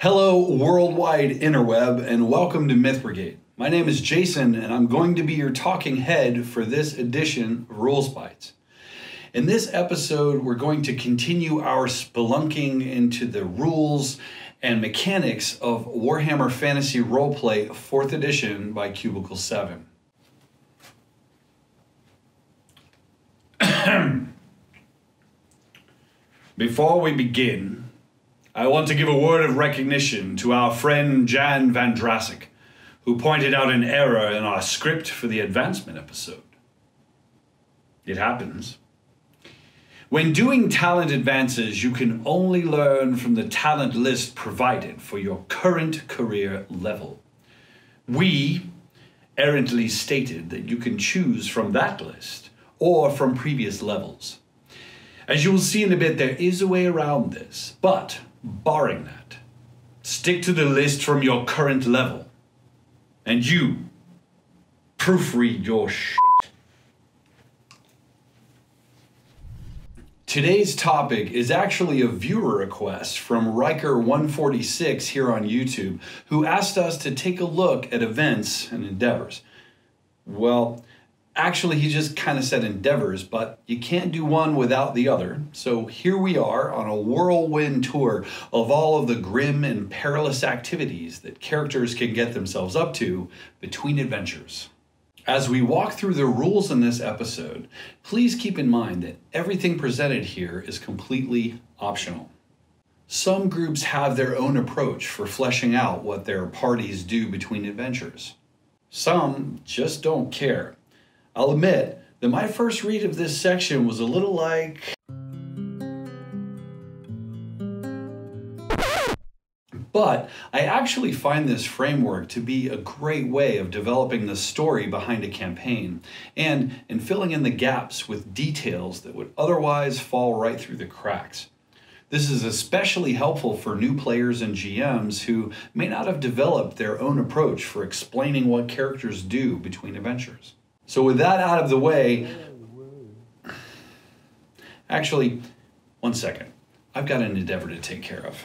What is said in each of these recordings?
Hello, worldwide interweb, and welcome to Myth Brigade. My name is Jason, and I'm going to be your talking head for this edition of Rules Bites. In this episode, we're going to continue our spelunking into the rules and mechanics of Warhammer Fantasy Roleplay 4th edition by Cubicle 7. Before we begin, I want to give a word of recognition to our friend Jan Van Drassic, who pointed out an error in our script for the advancement episode. It happens. When doing talent advances, you can only learn from the talent list provided for your current career level. We errantly stated that you can choose from that list or from previous levels. As you will see in a bit, there is a way around this, but barring that, stick to the list from your current level. And you, proofread your shit. Today's topic is actually a viewer request from Riker146 here on YouTube, who asked us to take a look at events and endeavors. Well, actually, he just kind of said endeavors, but you can't do one without the other. So here we are on a whirlwind tour of all of the grim and perilous activities that characters can get themselves up to between adventures. As we walk through the rules in this episode, please keep in mind that everything presented here is completely optional. Some groups have their own approach for fleshing out what their parties do between adventures. Some just don't care. I'll admit that my first read of this section was a little like... But I actually find this framework to be a great way of developing the story behind a campaign and in filling in the gaps with details that would otherwise fall right through the cracks. This is especially helpful for new players and GMs who may not have developed their own approach for explaining what characters do between adventures. So with that out of the way, actually, one second. I've got an endeavor to take care of.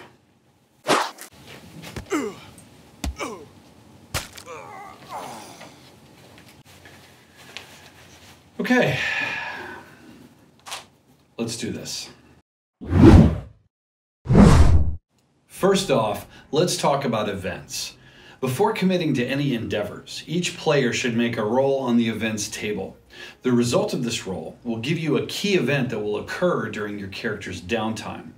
Okay, let's do this. First off, let's talk about events. Before committing to any endeavors, each player should make a roll on the events table. The result of this roll will give you a key event that will occur during your character's downtime.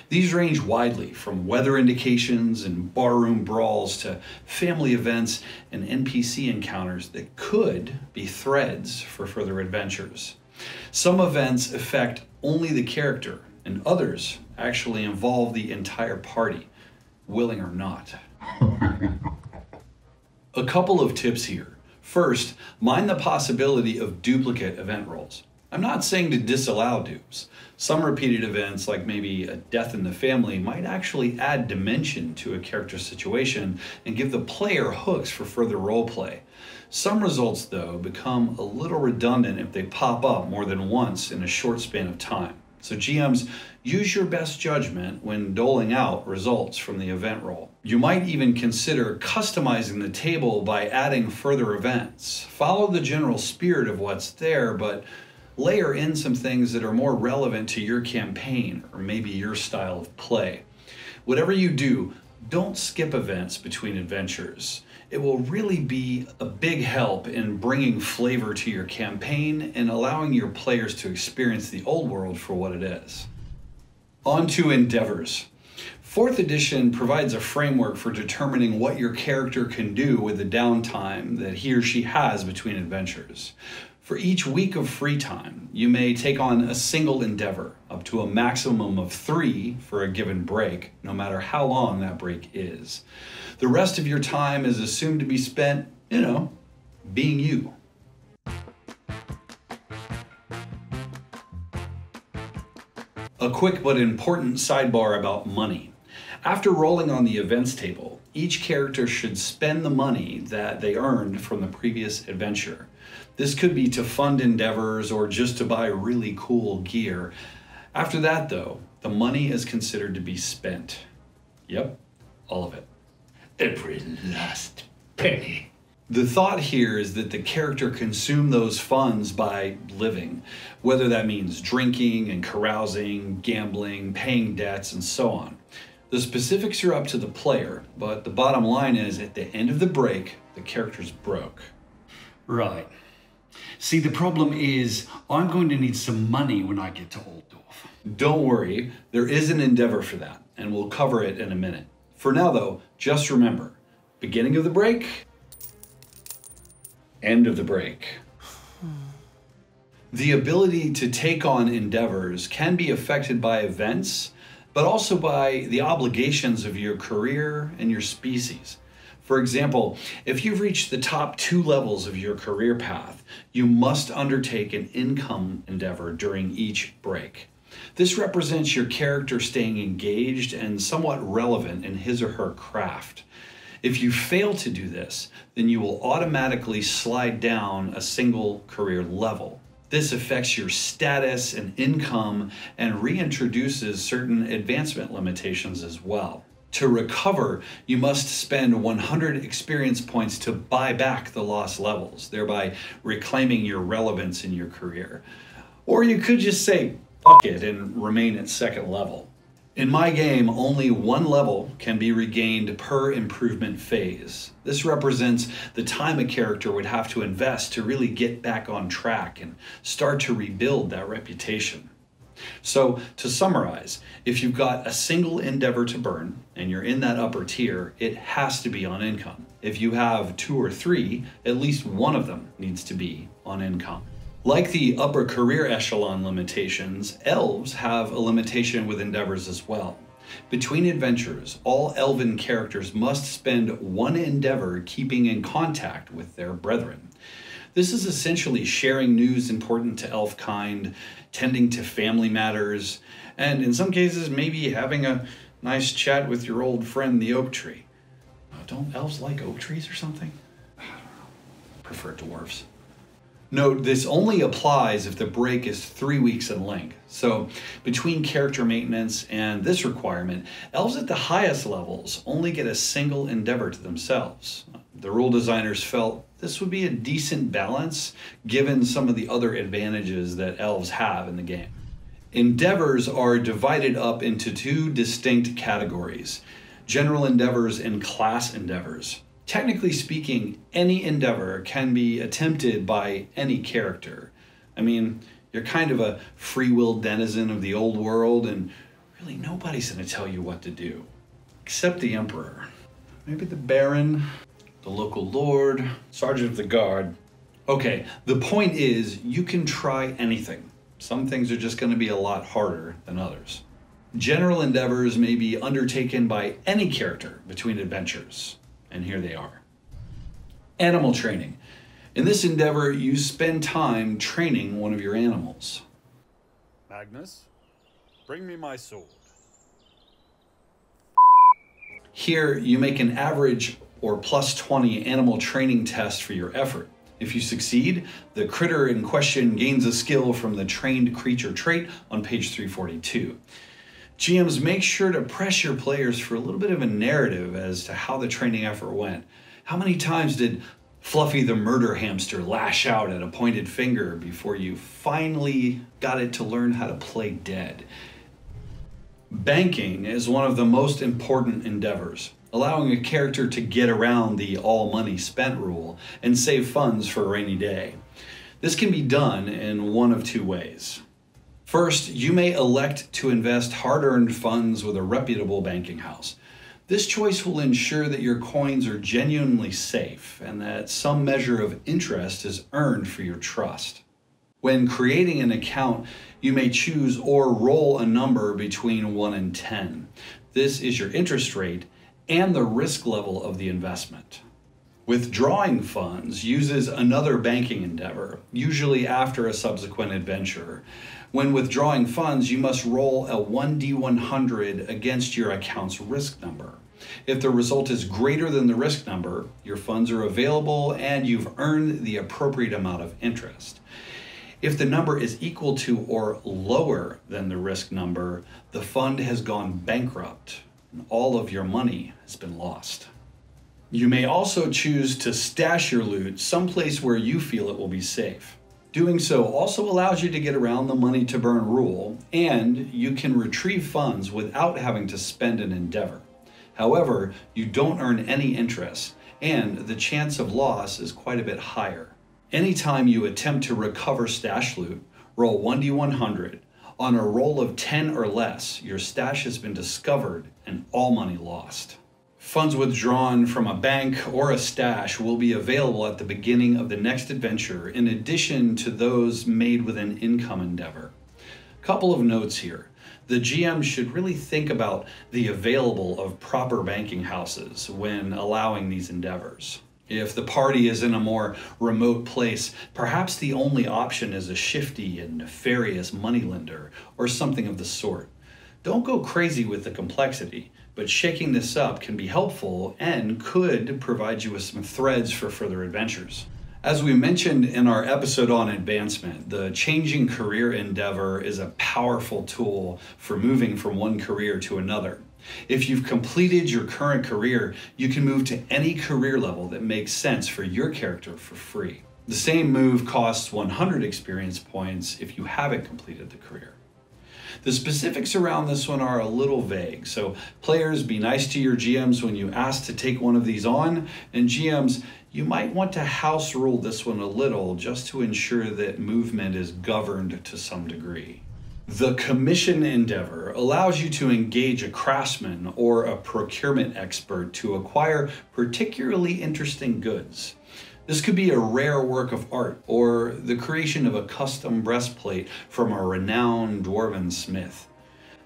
These range widely from weather indications and barroom brawls to family events and NPC encounters that could be threads for further adventures. Some events affect only the character, and others actually involve the entire party, willing or not. A couple of tips here. First, mind the possibility of duplicate event rolls. I'm not saying to disallow dupes. Some repeated events, like maybe a death in the family, might actually add dimension to a character's situation and give the player hooks for further roleplay. Some results, though, become a little redundant if they pop up more than once in a short span of time. So GMs, use your best judgment when doling out results from the event roll. You might even consider customizing the table by adding further events. Follow the general spirit of what's there, but layer in some things that are more relevant to your campaign or maybe your style of play. Whatever you do, don't skip events between adventures. It will really be a big help in bringing flavor to your campaign and allowing your players to experience the old world for what it is. On to endeavors. 4th edition provides a framework for determining what your character can do with the downtime that he or she has between adventures. For each week of free time, you may take on a single endeavor, up to a maximum of 3 for a given break, no matter how long that break is. The rest of your time is assumed to be spent, being you. A quick but important sidebar about money. After rolling on the events table, each character should spend the money that they earned from the previous adventure. This could be to fund endeavors or just to buy really cool gear. After that, though, the money is considered to be spent. Yep, All of it. Every last penny. The thought here is that the character consume those funds by living, whether that means drinking and carousing, gambling, paying debts, and so on. The specifics are up to the player, but the bottom line is at the end of the break, the character's broke. Right. See, the problem is I'm going to need some money when I get to Altdorf. Don't worry, there is an endeavor for that, and we'll cover it in a minute. For now though, just remember, beginning of the break, end of the break. The ability to take on endeavors can be affected by events, but also by the obligations of your career and your species. For example, if you've reached the top 2 levels of your career path, you must undertake an income endeavor during each break. This represents your character staying engaged and somewhat relevant in his or her craft. If you fail to do this, then you will automatically slide down a single career level. This affects your status and income and reintroduces certain advancement limitations as well. To recover, you must spend 100 experience points to buy back the lost levels, thereby reclaiming your relevance in your career. Or you could just say, fuck it, and remain at 2nd level. In my game, only 1 level can be regained per improvement phase. This represents the time a character would have to invest to really get back on track and start to rebuild that reputation. So, to summarize, if you've got a single endeavor to burn and you're in that upper tier, it has to be on income. If you have 2 or 3, at least one of them needs to be on income. Like the upper career echelon limitations, elves have a limitation with endeavors as well. Between adventures, all elven characters must spend 1 endeavor keeping in contact with their brethren. This is essentially sharing news important to elf kind, tending to family matters, and in some cases maybe having a nice chat with your old friend the oak tree. Don't elves like oak trees or something? I don't know. Prefer dwarves. Note, this only applies if the break is 3 weeks in length. So between character maintenance and this requirement, elves at the highest levels only get a single endeavor to themselves. The rule designers felt this would be a decent balance given some of the other advantages that elves have in the game. Endeavors are divided up into 2 distinct categories: general endeavors and class endeavors. Technically speaking, any endeavor can be attempted by any character. I mean, you're kind of a free will denizen of the old world, and really nobody's going to tell you what to do. Except the Emperor. Maybe the Baron, the local lord, Sergeant of the Guard. Okay, the point is, you can try anything. Some things are just going to be a lot harder than others. General endeavors may be undertaken by any character between adventures. And here they are. Animal training. In this endeavor, you spend time training one of your animals. Magnus, bring me my sword. Here, you make an average or +20 animal training test for your effort. If you succeed, the critter in question gains a skill from the trained creature trait on page 342. GMs, make sure to press your players for a little bit of a narrative as to how the training effort went. How many times did Fluffy the murder hamster lash out at a pointed finger before you finally got it to learn how to play dead? Banking is one of the most important endeavors, allowing a character to get around the all money spent rule and save funds for a rainy day. This can be done in one of 2 ways. First, you may elect to invest hard-earned funds with a reputable banking house. This choice will ensure that your coins are genuinely safe and that some measure of interest is earned for your trust. When creating an account, you may choose or roll a number between 1 and 10. This is your interest rate and the risk level of the investment. Withdrawing funds uses another banking endeavor, usually after a subsequent adventure. When withdrawing funds, you must roll a 1d100 against your account's risk number. If the result is greater than the risk number, your funds are available and you've earned the appropriate amount of interest. If the number is equal to or lower than the risk number, the fund has gone bankrupt. and all of your money has been lost. You may also choose to stash your loot someplace where you feel it will be safe. Doing so also allows you to get around the money to burn rule, and you can retrieve funds without having to spend an endeavor. However, you don't earn any interest, and the chance of loss is quite a bit higher. Anytime you attempt to recover stash loot, roll 1d100. On a roll of 10 or less, your stash has been discovered and all money lost. Funds withdrawn from a bank or a stash will be available at the beginning of the next adventure, in addition to those made with an income endeavor. Couple of notes here. The GM should really think about the available of proper banking houses when allowing these endeavors. If the party is in a more remote place, perhaps the only option is a shifty and nefarious moneylender or something of the sort. Don't go crazy with the complexity, but shaking this up can be helpful and could provide you with some threads for further adventures. As we mentioned in our episode on advancement, the changing career endeavor is a powerful tool for moving from one career to another. If you've completed your current career, you can move to any career level that makes sense for your character for free. The same move costs 100 experience points if you haven't completed the career. The specifics around this one are a little vague, so players, be nice to your GMs when you ask to take one of these on, and GMs, you might want to house rule this one a little just to ensure that movement is governed to some degree. The commission endeavor allows you to engage a craftsman or a procurement expert to acquire particularly interesting goods. This could be a rare work of art or the creation of a custom breastplate from a renowned dwarven smith.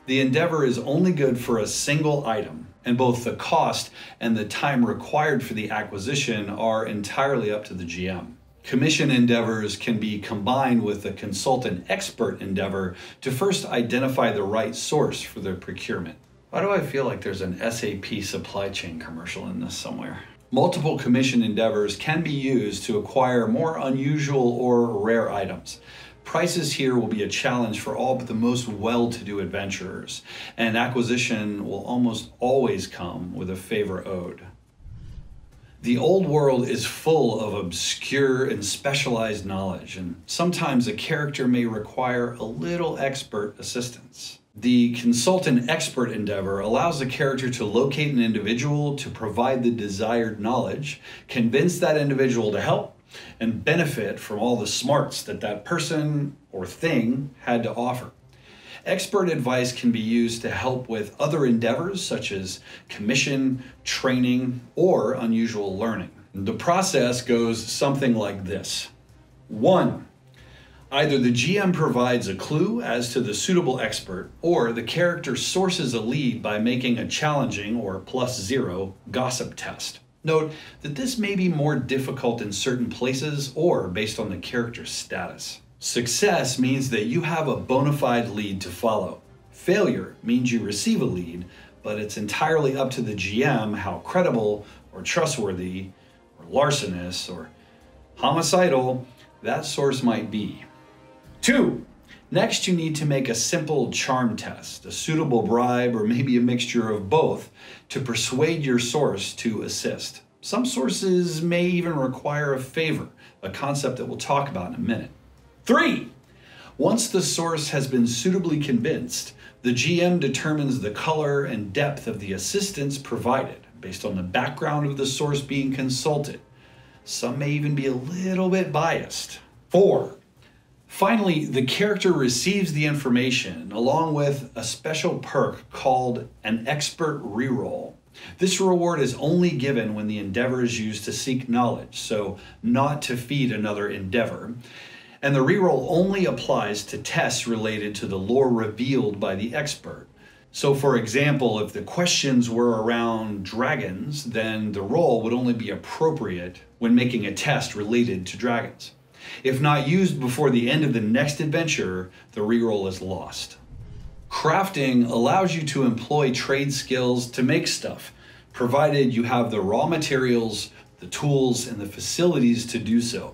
The endeavor is only good for a single item, and both the cost and the time required for the acquisition are entirely up to the GM. Commission endeavors can be combined with a consultant expert endeavor to first identify the right source for their procurement. Why do I feel like there's an SAP supply chain commercial in this somewhere? Multiple commission endeavors can be used to acquire more unusual or rare items. Prices here will be a challenge for all but the most well-to-do adventurers, and acquisition will almost always come with a favor owed. The old world is full of obscure and specialized knowledge, and sometimes a character may require a little expert assistance. The consultant expert endeavor allows the character to locate an individual to provide the desired knowledge, convince that individual to help, and benefit from all the smarts that that person or thing had to offer. Expert advice can be used to help with other endeavors such as commission, training, or unusual learning. The process goes something like this. 1. Either the GM provides a clue as to the suitable expert, or the character sources a lead by making a challenging or +0 gossip test. Note that this may be more difficult in certain places or based on the character's status. Success means that you have a bona fide lead to follow. Failure means you receive a lead, but it's entirely up to the GM how credible or trustworthy or larcenous or homicidal that source might be. 2. Next, you need to make a simple charm test, a suitable bribe, or maybe a mixture of both to persuade your source to assist. Some sources may even require a favor, a concept that we'll talk about in a minute. 3. Once the source has been suitably convinced, the GM determines the color and depth of the assistance provided based on the background of the source being consulted. Some may even be a little bit biased. 4. Finally, the character receives the information along with a special perk called an expert reroll. This reward is only given when the endeavor is used to seek knowledge, so not to feed another endeavor. And the reroll only applies to tests related to the lore revealed by the expert. So for example, if the questions were around dragons, then the roll would only be appropriate when making a test related to dragons. If not used before the end of the next adventure, the reroll is lost. Crafting allows you to employ trade skills to make stuff, provided you have the raw materials, the tools, and the facilities to do so.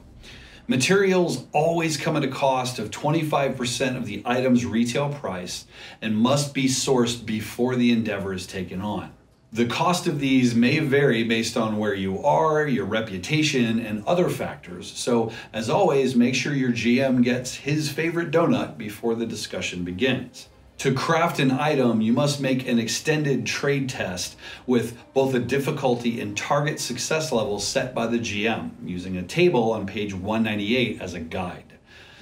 Materials always come at a cost of 25% of the item's retail price and must be sourced before the endeavor is taken on. The cost of these may vary based on where you are, your reputation, and other factors, so as always, make sure your GM gets his favorite donut before the discussion begins. To craft an item, you must make an extended trade test with both a difficulty and target success level set by the GM, using a table on page 198 as a guide.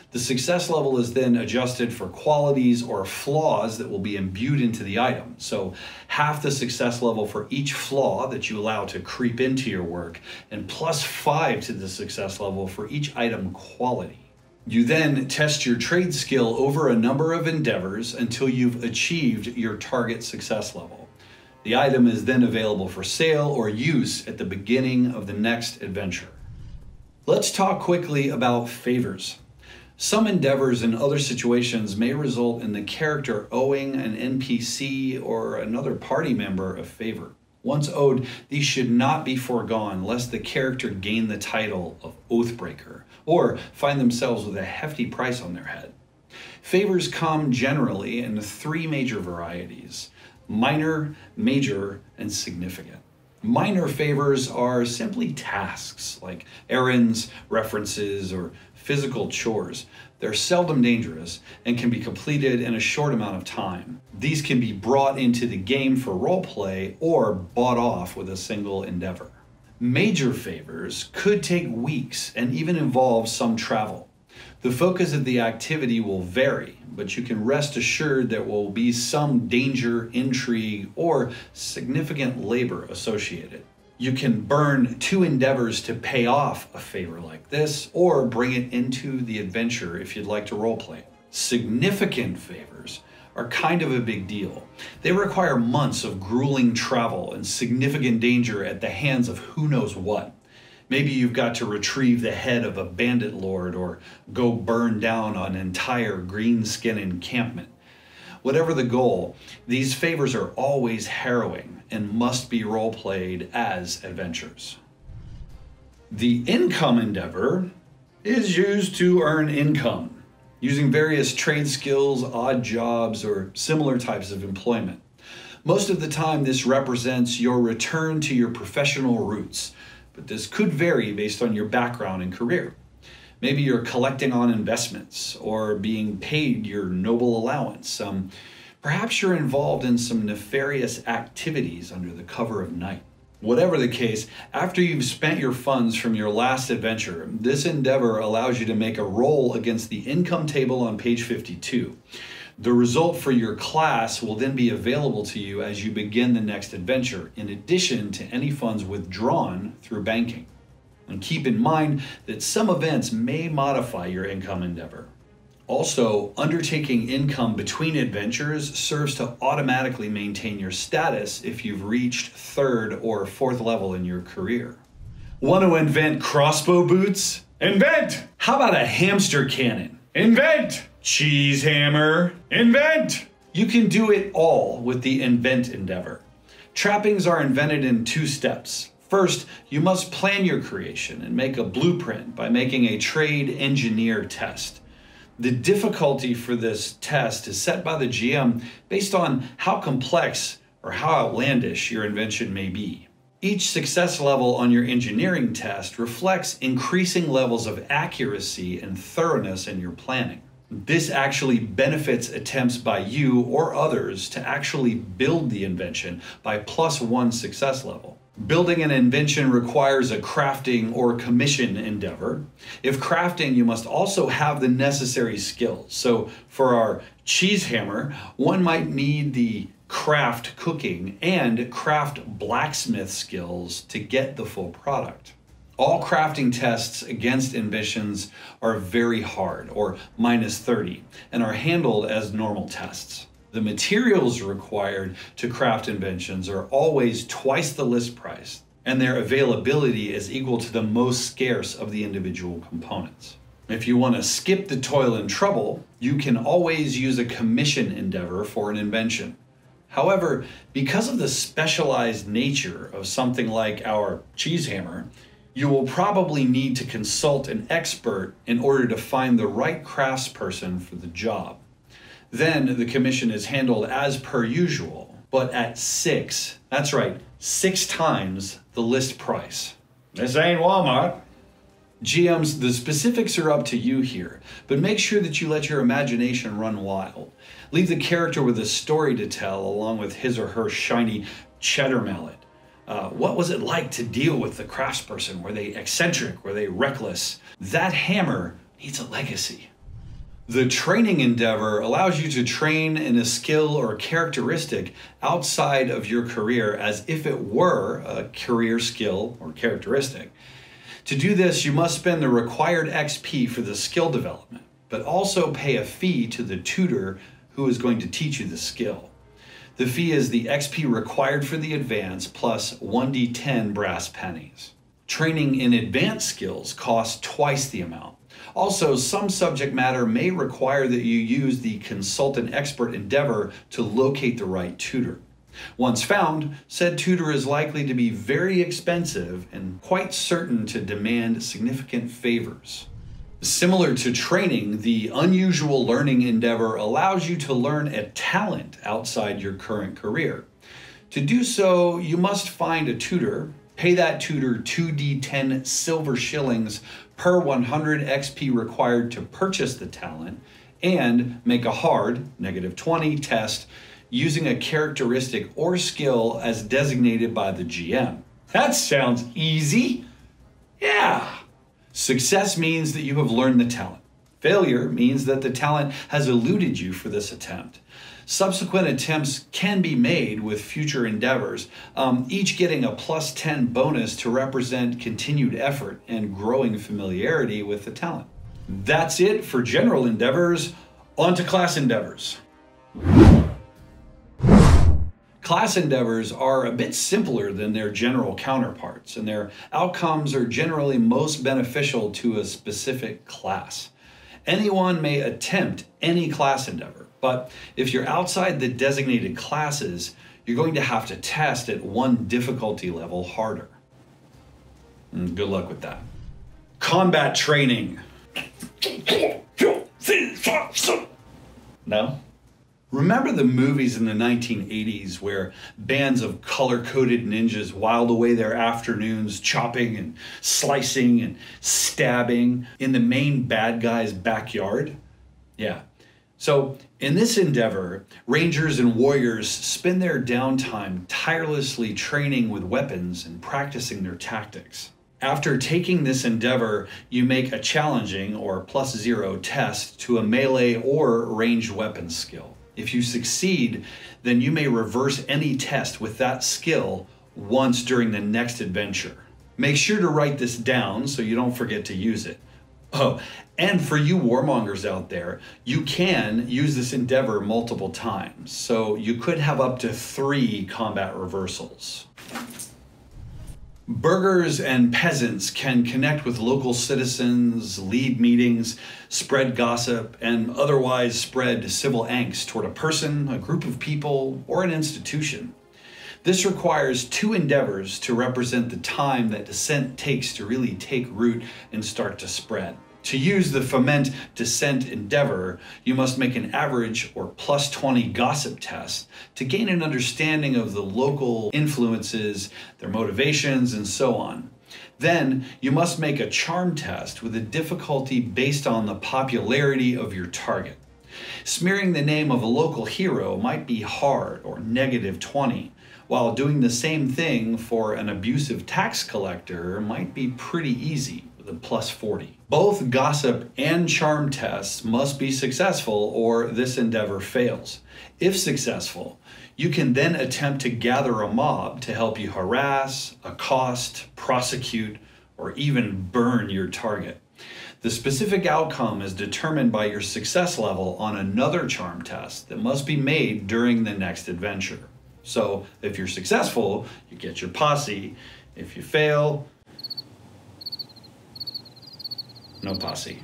The success level is then adjusted for qualities or flaws that will be imbued into the item. So half the success level for each flaw that you allow to creep into your work, and +5 to the success level for each item quality. You then test your trade skill over a number of endeavors until you've achieved your target success level. The item is then available for sale or use at the beginning of the next adventure. Let's talk quickly about favors. Some endeavors and other situations may result in the character owing an NPC or another party member a favor. Once owed, these should not be foregone lest the character gain the title of Oathbreaker or find themselves with a hefty price on their head. Favors come generally in 3 major varieties: minor, major, and significant. Minor favors are simply tasks like errands, references, or physical chores. They're seldom dangerous and can be completed in a short amount of time. These can be brought into the game for roleplay or bought off with a single endeavor. Major favors could take weeks and even involve some travel. The focus of the activity will vary, but you can rest assured there will be some danger, intrigue, or significant labor associated. You can burn 2 endeavors to pay off a favor like this, or bring it into the adventure if you'd like to roleplay. Significant favors are kind of a big deal. They require months of grueling travel and significant danger at the hands of who knows what. Maybe you've got to retrieve the head of a bandit lord or go burn down an entire greenskin encampment. Whatever the goal, these favors are always harrowing and must be role-played as adventures. The income endeavor is used to earn income, using various trade skills, odd jobs, or similar types of employment. Most of the time, this represents your return to your professional roots, but this could vary based on your background and career. Maybe you're collecting on investments or being paid your noble allowance. Perhaps you're involved in some nefarious activities under the cover of night. Whatever the case, after you've spent your funds from your last adventure, this endeavor allows you to make a roll against the income table on page 52. The result for your class will then be available to you as you begin the next adventure, in addition to any funds withdrawn through banking. And keep in mind that some events may modify your income endeavor. Also, undertaking income between adventures serves to automatically maintain your status if you've reached 3rd or 4th level in your career. Want to invent crossbow boots? Invent! How about a hamster cannon? Invent! Cheese hammer? Invent! You can do it all with the invent endeavor. Trappings are invented in 2 steps. First, you must plan your creation and make a blueprint by making a trade engineer test. The difficulty for this test is set by the GM based on how complex or how outlandish your invention may be. Each success level on your engineering test reflects increasing levels of accuracy and thoroughness in your planning. This actually benefits attempts by you or others to actually build the invention by +1 success level. Building an invention requires a crafting or commission endeavor. If crafting, you must also have the necessary skills. So for our cheese hammer, one might need the craft cooking and craft blacksmith skills to get the full product. All crafting tests against inventions are very hard, or -30, and are handled as normal tests. The materials required to craft inventions are always twice the list price, and their availability is equal to the most scarce of the individual components. If you want to skip the toil and trouble, you can always use a commission endeavor for an invention. However, because of the specialized nature of something like our cheese hammer, You will probably need to consult an expert in order to find the right craftsperson for the job. Then the commission is handled as per usual, but at that's right, 6 times the list price. This ain't Walmart. GMs, the specifics are up to you here, but make sure that you let your imagination run wild. Leave the character with a story to tell along with his or her shiny cheddar mallet. What was it like to deal with the craftsperson? Were they eccentric? Were they reckless? That hammer needs a legacy. The training endeavor allows you to train in a skill or characteristic outside of your career as if it were a career skill or characteristic. To do this, you must spend the required XP for the skill development, but also pay a fee to the tutor who is going to teach you the skill. The fee is the XP required for the advance plus 1d10 brass pennies. Training in advanced skills costs twice the amount. Also, some subject matter may require that you use the consultant expert endeavor to locate the right tutor. Once found, said tutor is likely to be very expensive and quite certain to demand significant favors. Similar to training, the unusual learning endeavor allows you to learn a talent outside your current career. To do so, you must find a tutor, pay that tutor 2d10 silver shillings per 100 XP required to purchase the talent, and make a hard, -20 test using a characteristic or skill as designated by the GM. That sounds easy. Yeah. Success means that you have learned the talent. Failure means that the talent has eluded you for this attempt. Subsequent attempts can be made with future endeavors, each getting a +10 bonus to represent continued effort and growing familiarity with the talent. That's it for general endeavors. On to class endeavors. Class endeavors are a bit simpler than their general counterparts, and their outcomes are generally most beneficial to a specific class. Anyone may attempt any class endeavor, but if you're outside the designated classes, you're going to have to test at one difficulty level harder. Good luck with that. Combat training. No? Remember the movies in the 1980s where bands of color-coded ninjas whiled away their afternoons chopping and slicing and stabbing in the main bad guy's backyard? Yeah. So in this endeavor, rangers and warriors spend their downtime tirelessly training with weapons and practicing their tactics. After taking this endeavor, you make a challenging or +0 test to a melee or ranged weapons skill. If you succeed, then you may reverse any test with that skill once during the next adventure. Make sure to write this down so you don't forget to use it. Oh, and for you warmongers out there, you can use this endeavor multiple times, so you could have up to 3 combat reversals. Burghers and peasants can connect with local citizens, lead meetings, spread gossip, and otherwise spread civil angst toward a person, a group of people, or an institution. This requires 2 endeavors to represent the time that dissent takes to really take root and start to spread. To use the foment dissent endeavor, you must make an average or +20 gossip test to gain an understanding of the local influences, their motivations, and so on. Then you must make a charm test with a difficulty based on the popularity of your target. Smearing the name of a local hero might be hard or -20, while doing the same thing for an abusive tax collector might be pretty easy with a +40. Both gossip and charm tests must be successful or this endeavor fails. If successful, you can then attempt to gather a mob to help you harass, accost, prosecute, or even burn your target. The specific outcome is determined by your success level on another charm test that must be made during the next adventure. So if you're successful, you get your posse. If you fail, no posse.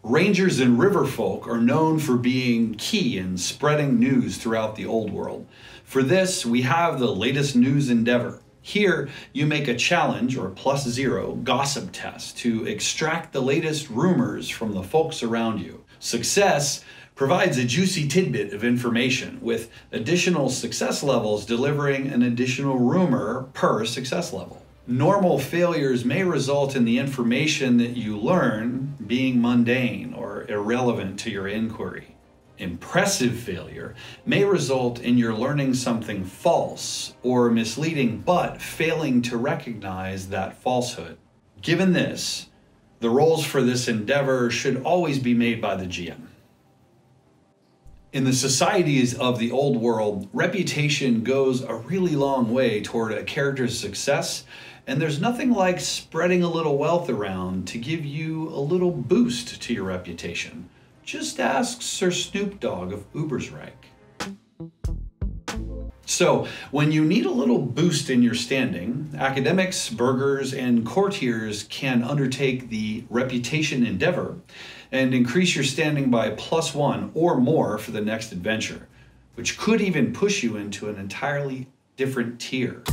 Rangers and riverfolk are known for being key in spreading news throughout the old world. For this, we have the latest news endeavor. Here, you make a challenge or +0 gossip test to extract the latest rumors from the folks around you. Success provides a juicy tidbit of information, with additional success levels delivering an additional rumor per success level. Normal failures may result in the information that you learn being mundane or irrelevant to your inquiry. Impressive failure may result in your learning something false or misleading, but failing to recognize that falsehood. Given this, the roles for this endeavor should always be made by the GM. In the societies of the old world, reputation goes a really long way toward a character's success, and there's nothing like spreading a little wealth around to give you a little boost to your reputation. Just ask Sir Snoop Dogg of Ubersreich. So, when you need a little boost in your standing, academics, burghers, and courtiers can undertake the reputation endeavor and increase your standing by +1 or more for the next adventure, which could even push you into an entirely different tier.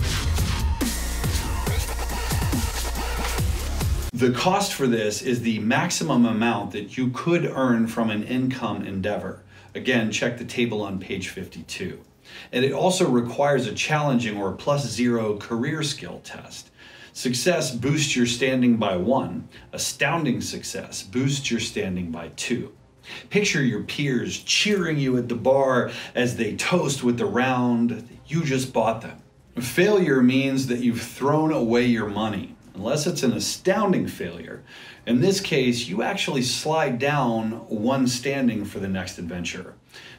The cost for this is the maximum amount that you could earn from an income endeavor. Again, check the table on page 52. And it also requires a challenging or +0 career skill test. Success boosts your standing by 1. Astounding success boosts your standing by 2. Picture your peers cheering you at the bar as they toast with the round that you just bought them. Failure means that you've thrown away your money. Unless it's an astounding failure. In this case, you actually slide down 1 standing for the next adventure.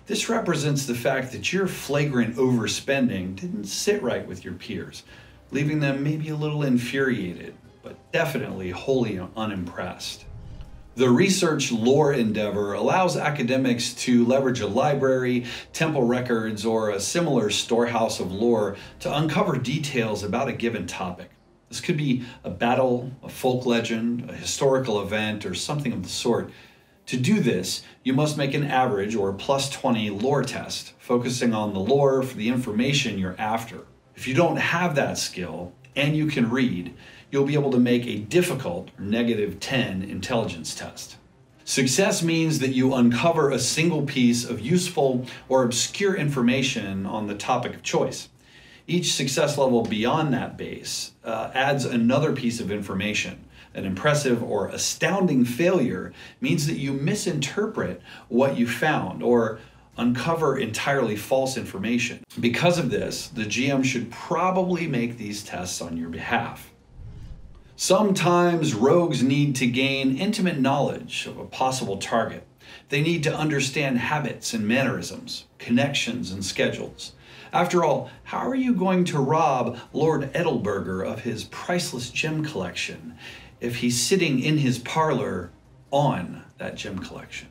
This represents the fact that your flagrant overspending didn't sit right with your peers, leaving them maybe a little infuriated, but definitely wholly unimpressed. The research lore endeavor allows academics to leverage a library, temple records, or a similar storehouse of lore to uncover details about a given topic. This could be a battle, a folk legend, a historical event, or something of the sort. To do this, you must make an average or +20 lore test, focusing on the lore for the information you're after. If you don't have that skill, and you can read, you'll be able to make a difficult -10 intelligence test. Success means that you uncover a single piece of useful or obscure information on the topic of choice. Each success level beyond that base adds another piece of information. An impressive or astounding failure means that you misinterpret what you found or uncover entirely false information. Because of this, the GM should probably make these tests on your behalf. Sometimes rogues need to gain intimate knowledge of a possible target. They need to understand habits and mannerisms, connections and schedules. After all, how are you going to rob Lord Edelberger of his priceless gem collection if he's sitting in his parlor on that gem collection?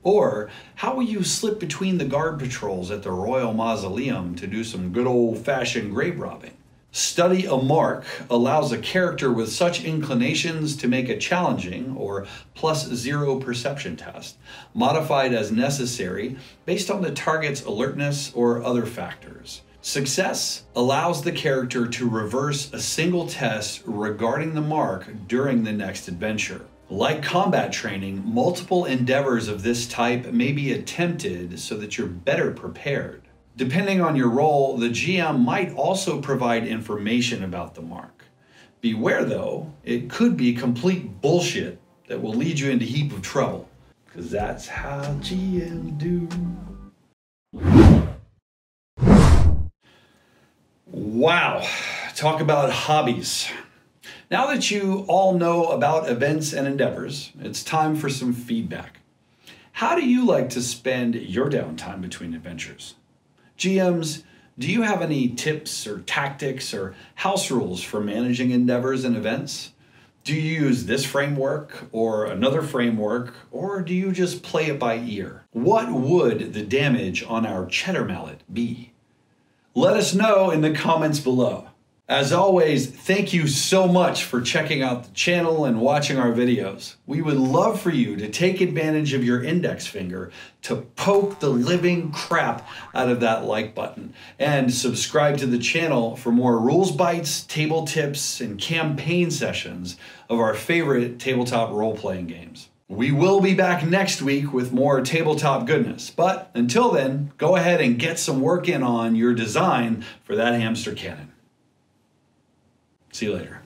Or how will you slip between the guard patrols at the Royal Mausoleum to do some good old-fashioned grave robbing? Study a mark allows a character with such inclinations to make a challenging or +0 perception test, modified as necessary based on the target's alertness or other factors. Success allows the character to reverse a single test regarding the mark during the next adventure. Like combat training, multiple endeavors of this type may be attempted so that you're better prepared. Depending on your role, the GM might also provide information about the mark. Beware though, it could be complete bullshit that will lead you into a heap of trouble, because that's how GMs do. Wow, talk about hobbies. Now that you all know about events and endeavors, it's time for some feedback. How do you like to spend your downtime between adventures? GMs, do you have any tips or tactics or house rules for managing endeavors and events? Do you use this framework or another framework, or do you just play it by ear? What would the damage on our cheddar mallet be? Let us know in the comments below. As always, thank you so much for checking out the channel and watching our videos. We would love for you to take advantage of your index finger to poke the living crap out of that like button and subscribe to the channel for more rules bites, table tips, and campaign sessions of our favorite tabletop role-playing games. We will be back next week with more tabletop goodness, but until then, go ahead and get some work in on your design for that hamster cannon. See you later.